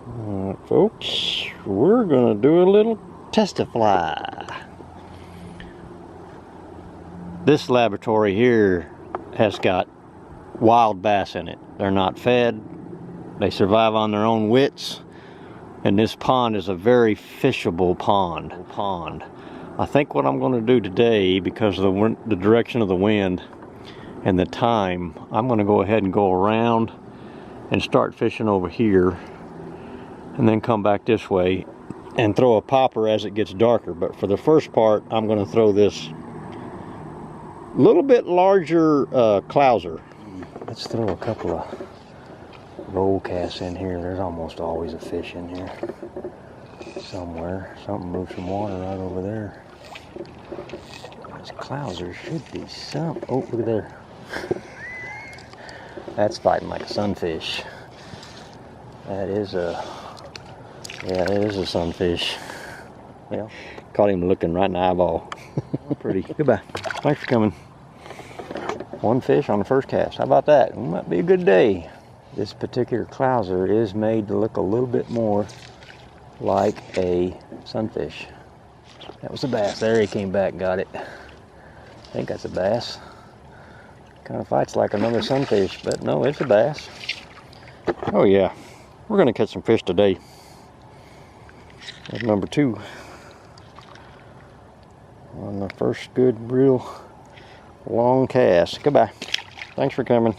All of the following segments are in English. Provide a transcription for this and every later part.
Alright, folks, we're gonna do a little testify. This laboratory here has got wild bass in it. They're not fed. They survive on their own wits. And this pond is a very fishable pond. I think what I'm going to do today, because of the direction of the wind and the time, I'm going to go ahead and go around and start fishing over here, and then come back this way and throw a popper as it gets darker. But for the first part, I'm going to throw this little bit larger clouser. Let's throw a couple of roll casts in here. There's almost always a fish in here somewhere. Something moved some water right over there. Those clousers should be some. Oh, look at there. That's fighting like a sunfish. That is a, yeah, it is a sunfish. Well, caught him looking right in the eyeball. Pretty. Goodbye. Thanks for coming. One fish on the first cast. How about that? It might be a good day. This particular clouser is made to look a little bit more like a sunfish. That was a bass. There he came back, got it. I think that's a bass. Kind of fights like another sunfish, but no, it's a bass. Oh yeah, we're gonna catch some fish today. That's number 2. On the first good, real long cast. Goodbye. Thanks for coming.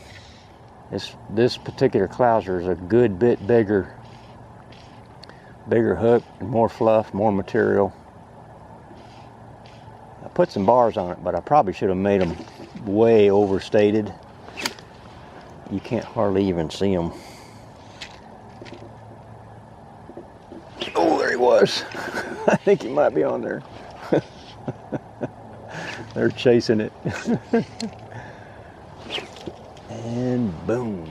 This particular clouser is a good bit bigger hook, more fluff, more material. I put some bars on it, but I probably should have made them way overstated. You can't hardly even see them. Oh, there he was. I think he might be on there. They're chasing it. And boom.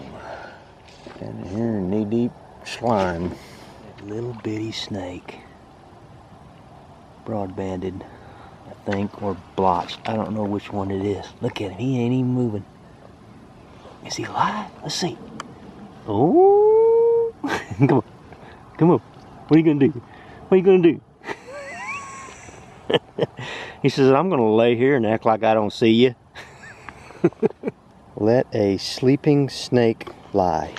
And here in knee-deep slime. That little bitty snake. Broad-banded, I think, or blotched. I don't know which one it is. Look at him, he ain't even moving. Is he alive? Let's see. Oh! Come on. Come on. What are you gonna do? What are you gonna do? He says, I'm gonna lay here and act like I don't see you. Let a sleeping snake lie.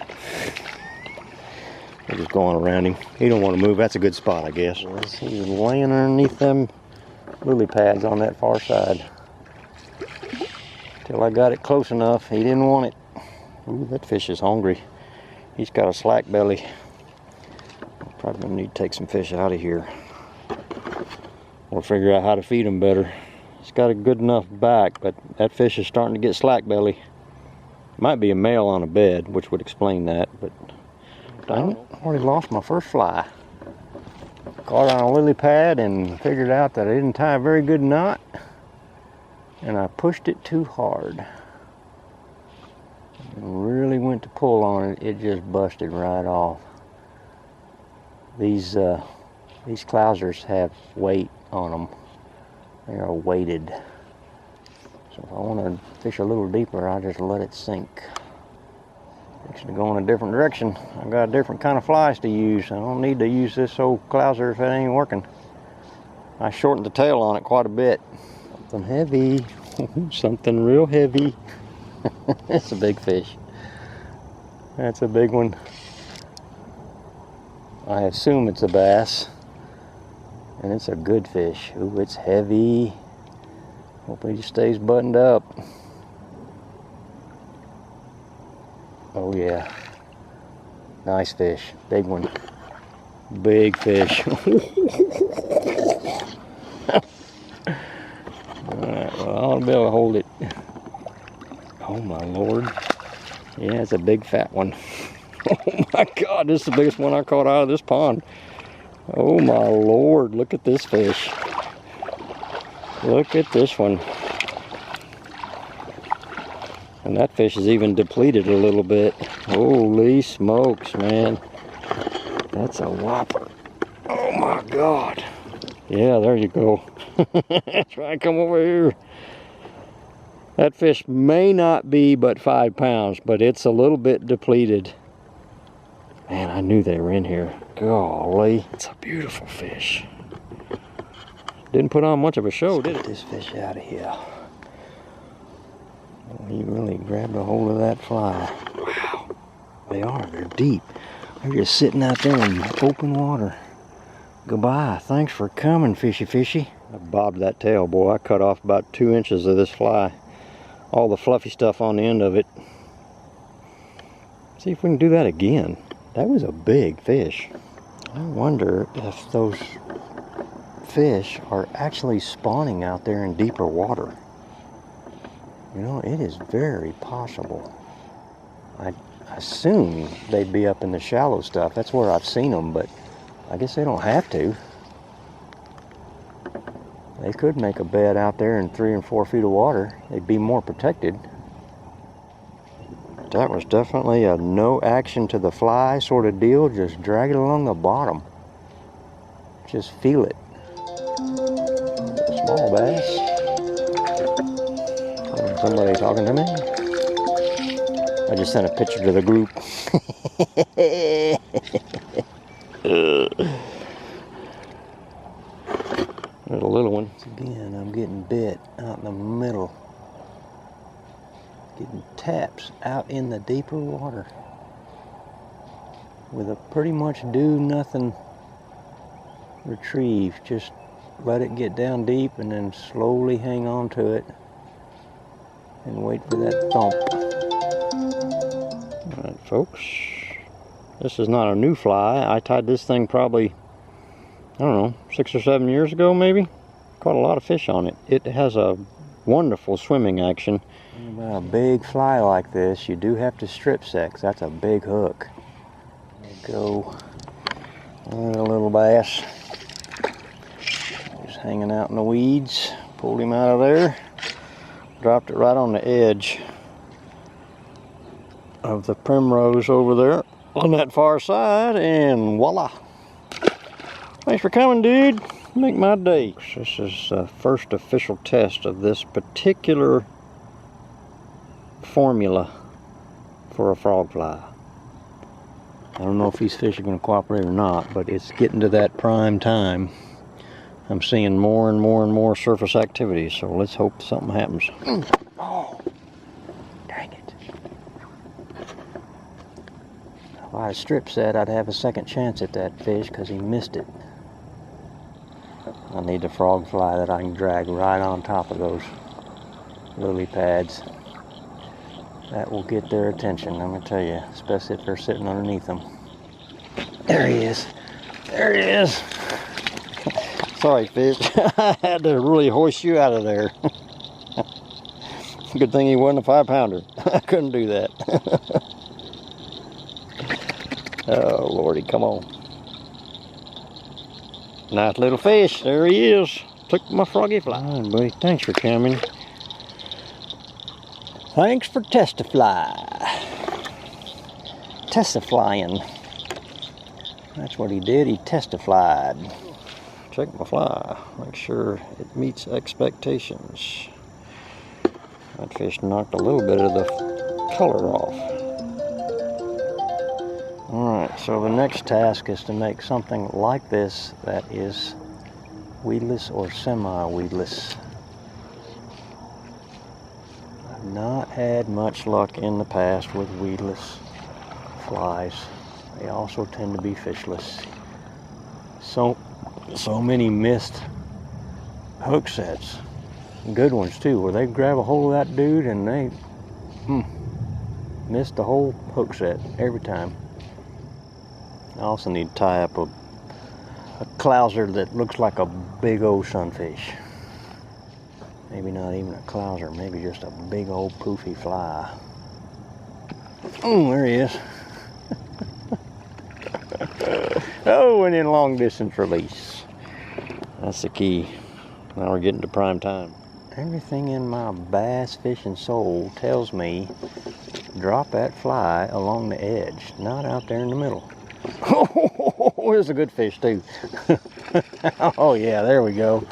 We're just going around him. He don't want to move. That's a good spot, I guess. He was laying underneath them lily pads on that far side. Till I got it close enough. He didn't want it. Ooh, that fish is hungry. He's got a slack belly. Probably gonna need to take some fish out of here. Or figure out how to feed him better. He's got a good enough back, but that fish is starting to get slack belly. Might be a male on a bed, which would explain that, but I already lost my first fly. Caught on a lily pad and figured out that I didn't tie a very good knot, and I pushed it too hard. And really went to pull on it, it just busted right off. These clousers have weight on them. They are weighted. So if I want to fish a little deeper, I'll just let it sink. Fixing to go in a different direction. I've got a different kind of flies to use. I don't need to use this old clouser if it ain't working. I shortened the tail on it quite a bit. Something heavy. Something real heavy. That's a big fish. That's a big one. I assume it's a bass. And it's a good fish. Ooh, it's heavy. Hope he stays buttoned up. Oh yeah. Nice fish. Big one. Big fish. Alright, well, I'll be able to hold it. Oh my lord. Yeah, it's a big fat one. Oh my god, this is the biggest one I caught out of this pond. Oh my lord, look at this fish. Look at this one. And that fish is even depleted a little bit. Holy smokes, man. That's a whopper. Oh my god. Yeah, there you go. Try and come over here. That fish may not be but 5 pounds, but it's a little bit depleted. Man, I knew they were in here. Golly, it's a beautiful fish. Didn't put on much of a show, did it? Get this fish out of here. He really grabbed a hold of that fly. Wow, they are. They're deep. They're just sitting out there in open water. Goodbye. Thanks for coming, fishy fishy. I bobbed that tail, boy. I cut off about 2 inches of this fly. All the fluffy stuff on the end of it. See if we can do that again. That was a big fish. I wonder if those fish are actually spawning out there in deeper water. You know, it is very possible. I assume they'd be up in the shallow stuff. That's where I've seen them, but I guess they don't have to. They could make a bed out there in 3 and 4 feet of water. They'd be more protected. That was definitely a no action to the fly sort of deal. Just drag it along the bottom. Just feel it. Small bass. Somebody talking to me? I just sent a picture to the group. There's a little one. Again, I'm getting bit out in the middle. Getting taps out in the deeper water with a pretty much do nothing retrieve. Just let it get down deep and then slowly hang on to it and wait for that thump. Alright folks, this is not a new fly. I tied this thing probably, I don't know, 6 or 7 years ago maybe. Caught a lot of fish on it. It has a wonderful swimming action. About a big fly like this, you do have to strip set. That's a big hook. There you go. A little bass. Just hanging out in the weeds. Pulled him out of there. Dropped it right on the edge of the primrose over there on that far side, and voila. Thanks for coming, dude. Make my day. This is the first official test of this particular formula for a frog fly. I don't know if these fish are going to cooperate or not, but it's getting to that prime time. I'm seeing more and more and more surface activity, so let's hope something happens. Oh, dang it. If I had strip set, I'd have a second chance at that fish because he missed it. I need a frog fly that I can drag right on top of those lily pads. That will get their attention, I'm going to tell you, especially if they're sitting underneath them. There he is. There he is. Sorry, fish. I had to really hoist you out of there. Good thing he wasn't a 5-pounder. I couldn't do that. Oh, Lordy, come on. Nice little fish. There he is. Took my froggy fly. All right, buddy. Thanks for coming. Thanks for testifying. That's what he did. He testified. Check my fly. Make sure it meets expectations. That fish knocked a little bit of the color off. Alright, so the next task is to make something like this that is weedless or semi-weedless. I've not had much luck in the past with weedless flies. They also tend to be fishless. So many missed hook sets. Good ones too, where they grab a hold of that dude and they missed the whole hook set every time. I also need to tie up a clouser that looks like a big old sunfish. Maybe not even a clouser, maybe just a big old poofy fly. There he is. Oh, and in long distance release. That's the key. Now we're getting to prime time. Everything in my bass fishing soul tells me drop that fly along the edge, not out there in the middle. Oh, here's a good fish too. Oh yeah, there we go.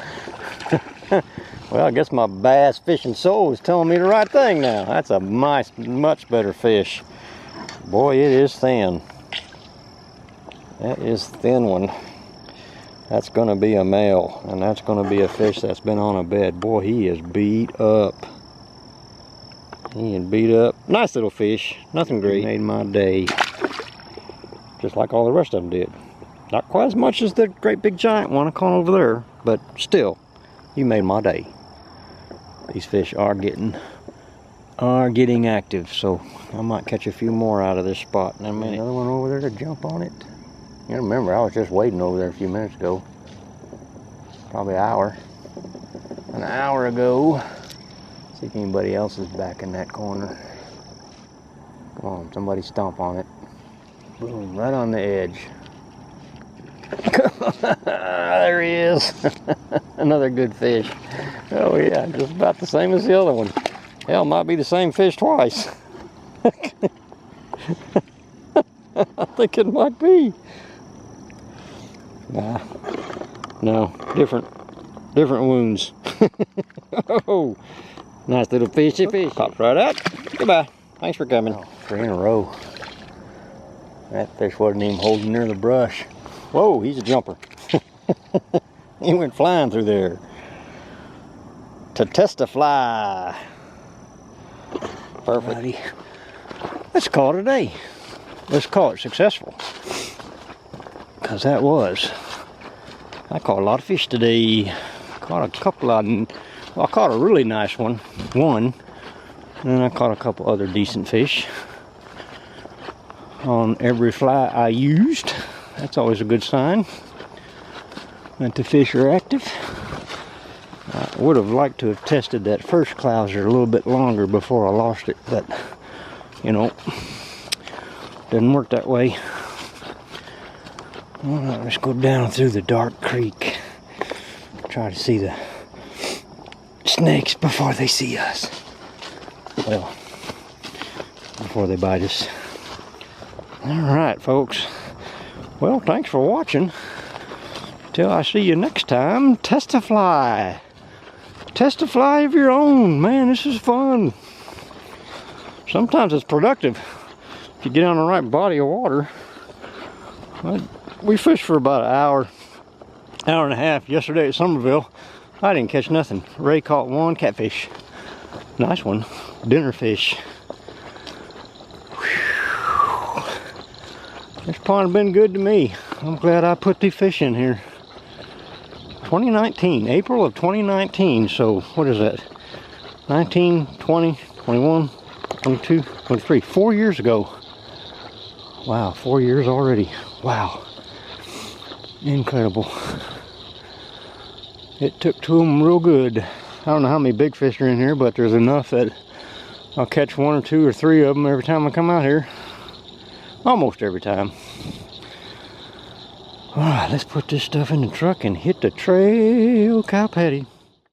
Well, I guess my bass fishing soul is telling me the right thing now. That's a nice, much better fish. Boy, it is thin. That is a thin one. That's gonna be a male, and that's gonna be a fish that's been on a bed. Boy, he is beat up. He is beat up. Nice little fish, nothing great. He made my day, just like all the rest of them did. Not quite as much as the great big giant one I caught over there, but still, you made my day. These fish are getting active, so I might catch a few more out of this spot in a minute. Another one over there to jump on it. You remember, I was just waiting over there a few minutes ago. Probably an hour ago. See if anybody else is back in that corner. Come on, somebody stomp on it. Boom, right on the edge. There he is. Another good fish. Oh yeah, just about the same as the other one. Hell, might be the same fish twice. I think it might be. Nah, no, different wounds. Oh, nice little fishy fish. Pops right out. Goodbye. Thanks for coming. Oh, 3 in a row. That fish wasn't even holding near the brush. Whoa, he's a jumper. He went flying through there. To testify. Perfect. Alrighty. Let's call it a day. Let's call it successful. Because that was. I caught a lot of fish today. Caught a couple of them. Well, I caught a really nice one. And then I caught a couple other decent fish. On every fly I used. That's always a good sign that the fish are active. I would have liked to have tested that first clouser a little bit longer before I lost it, but you know, didn't work that way. Alright, let's go down through the dark creek. Try to see the snakes before they see us. Well, before they bite us. Alright, folks. Well, thanks for watching. Till I see you next time, testify. Testify of your own. Man, this is fun. Sometimes it's productive if you get on the right body of water. We fished for about an hour and a half yesterday at Somerville. I didn't catch nothing. Ray caught one catfish. Nice one. Dinner fish. This pond has been good to me. I'm glad I put the fish in here. 2019, April of 2019. So what is that? 19, 20, 21, 22, 23. 4 years ago. Wow, 4 years already. Wow. Incredible. It took to them real good. I don't know how many big fish are in here, but there's enough that I'll catch 1 or 2 or 3 of them every time I come out here. Almost every time. Alright, let's put this stuff in the truck and hit the trail, cow patty.